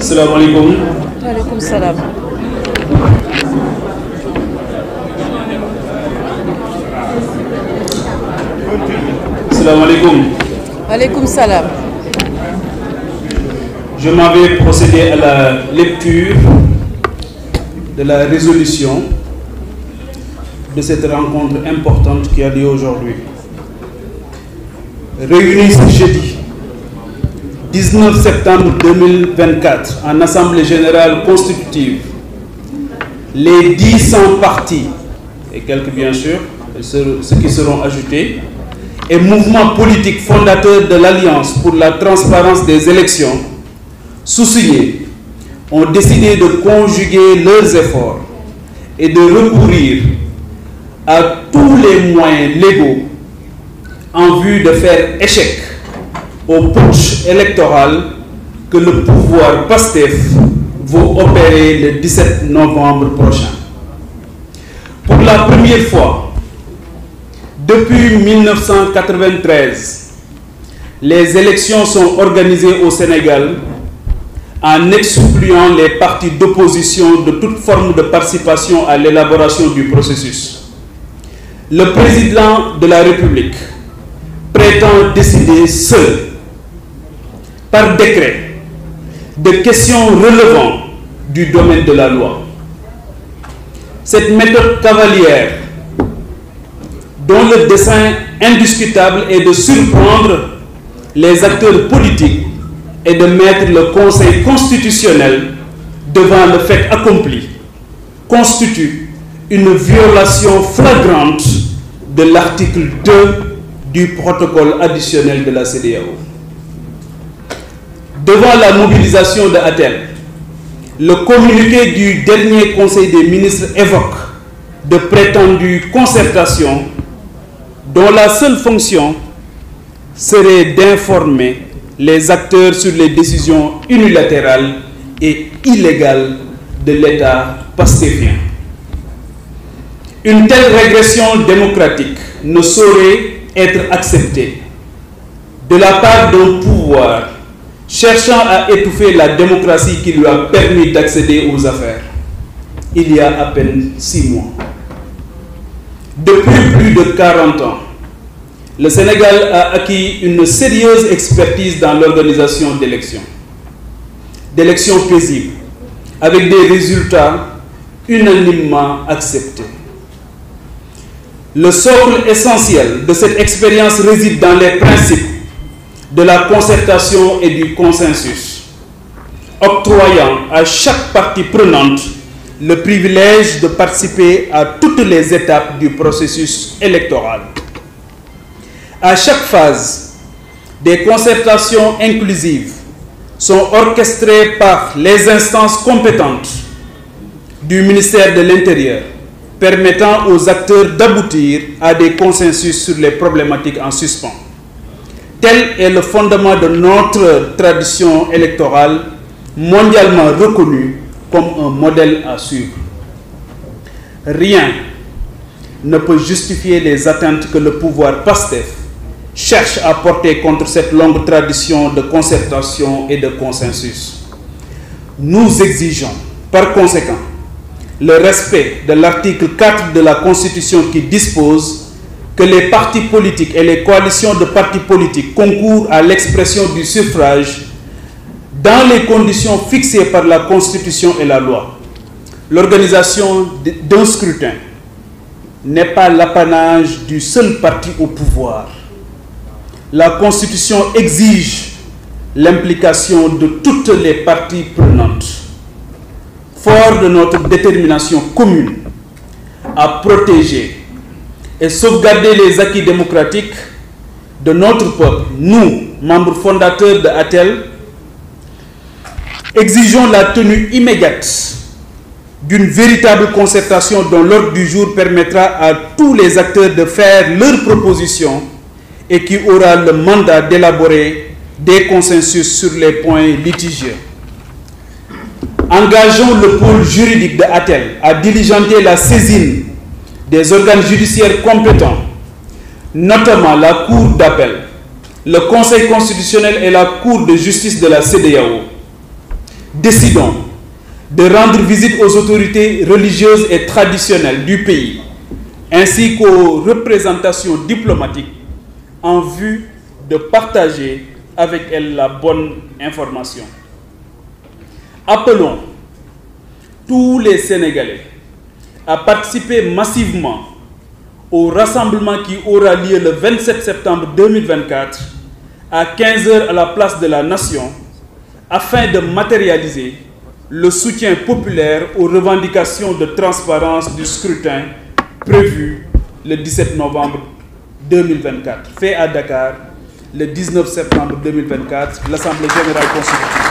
Assalamu alaikum. Wa alaikum salam. Assalamu alaikum. Wa alaikum salam. Je m'avais procédé à la lecture de la résolution de cette rencontre importante qui a lieu aujourd'hui. Réunis ce jeudi 19 septembre 2024 en Assemblée générale constitutive, les 10 partis, et quelques bien sûr, ceux qui seront ajoutés, et mouvements politiques fondateurs de l'Alliance pour la transparence des élections, sous-signés, ont décidé de conjuguer leurs efforts et de recourir à tous les moyens légaux en vue de faire échec au putsch électoral que le pouvoir PASTEF va opérer le 17 novembre prochain. Pour la première fois, depuis 1993, les élections sont organisées au Sénégal en excluant les partis d'opposition de toute forme de participation à l'élaboration du processus. Le président de la République prétend décider seul, par décret, de questions relevant du domaine de la loi. Cette méthode cavalière, dont le dessein indiscutable est de surprendre les acteurs politiques et de mettre le Conseil constitutionnel devant le fait accompli, constitue une violation flagrante de l'article 2 du protocole additionnel de la CEDEAO. Devant la mobilisation de Atel, le communiqué du dernier Conseil des ministres évoque de prétendues concertations dont la seule fonction serait d'informer les acteurs sur les décisions unilatérales et illégales de l'État pastéfien. Une telle régression démocratique ne saurait être acceptée de la part d'un pouvoir cherchant à étouffer la démocratie qui lui a permis d'accéder aux affaires il y a à peine 6 mois. Depuis plus de 40 ans, le Sénégal a acquis une sérieuse expertise dans l'organisation d'élections paisibles, avec des résultats unanimement acceptés. Le socle essentiel de cette expérience réside dans les principes de la concertation et du consensus, octroyant à chaque partie prenante le privilège de participer à toutes les étapes du processus électoral. À chaque phase, des concertations inclusives sont orchestrées par les instances compétentes du ministère de l'Intérieur, permettant aux acteurs d'aboutir à des consensus sur les problématiques en suspens. Tel est le fondement de notre tradition électorale mondialement reconnue comme un modèle à suivre. Rien ne peut justifier les atteintes que le pouvoir PASTEF cherche à porter contre cette longue tradition de concertation et de consensus. Nous exigeons, par conséquent, le respect de l'article 4 de la Constitution qui dispose que les partis politiques et les coalitions de partis politiques concourent à l'expression du suffrage dans les conditions fixées par la Constitution et la loi. L'organisation d'un scrutin n'est pas l'apanage du seul parti au pouvoir. La Constitution exige l'implication de toutes les parties prenantes. Fort de notre détermination commune à protéger et sauvegarder les acquis démocratiques de notre peuple, nous, membres fondateurs de ATEL, exigeons la tenue immédiate d'une véritable concertation dont l'ordre du jour permettra à tous les acteurs de faire leurs propositions et qui aura le mandat d'élaborer des consensus sur les points litigieux. Engageons le pôle juridique de ATEL à diligenter la saisine des organes judiciaires compétents, notamment la Cour d'appel, le Conseil constitutionnel et la Cour de justice de la CEDEAO, décidons de rendre visite aux autorités religieuses et traditionnelles du pays, ainsi qu'aux représentations diplomatiques, en vue de partager avec elles la bonne information. Appelons tous les Sénégalais à participer massivement au rassemblement qui aura lieu le 27 septembre 2024 à 15 h à la place de la Nation, afin de matérialiser le soutien populaire aux revendications de transparence du scrutin prévu le 17 novembre 2024. Fait à Dakar, le 19 septembre 2024, l'Assemblée générale constituée.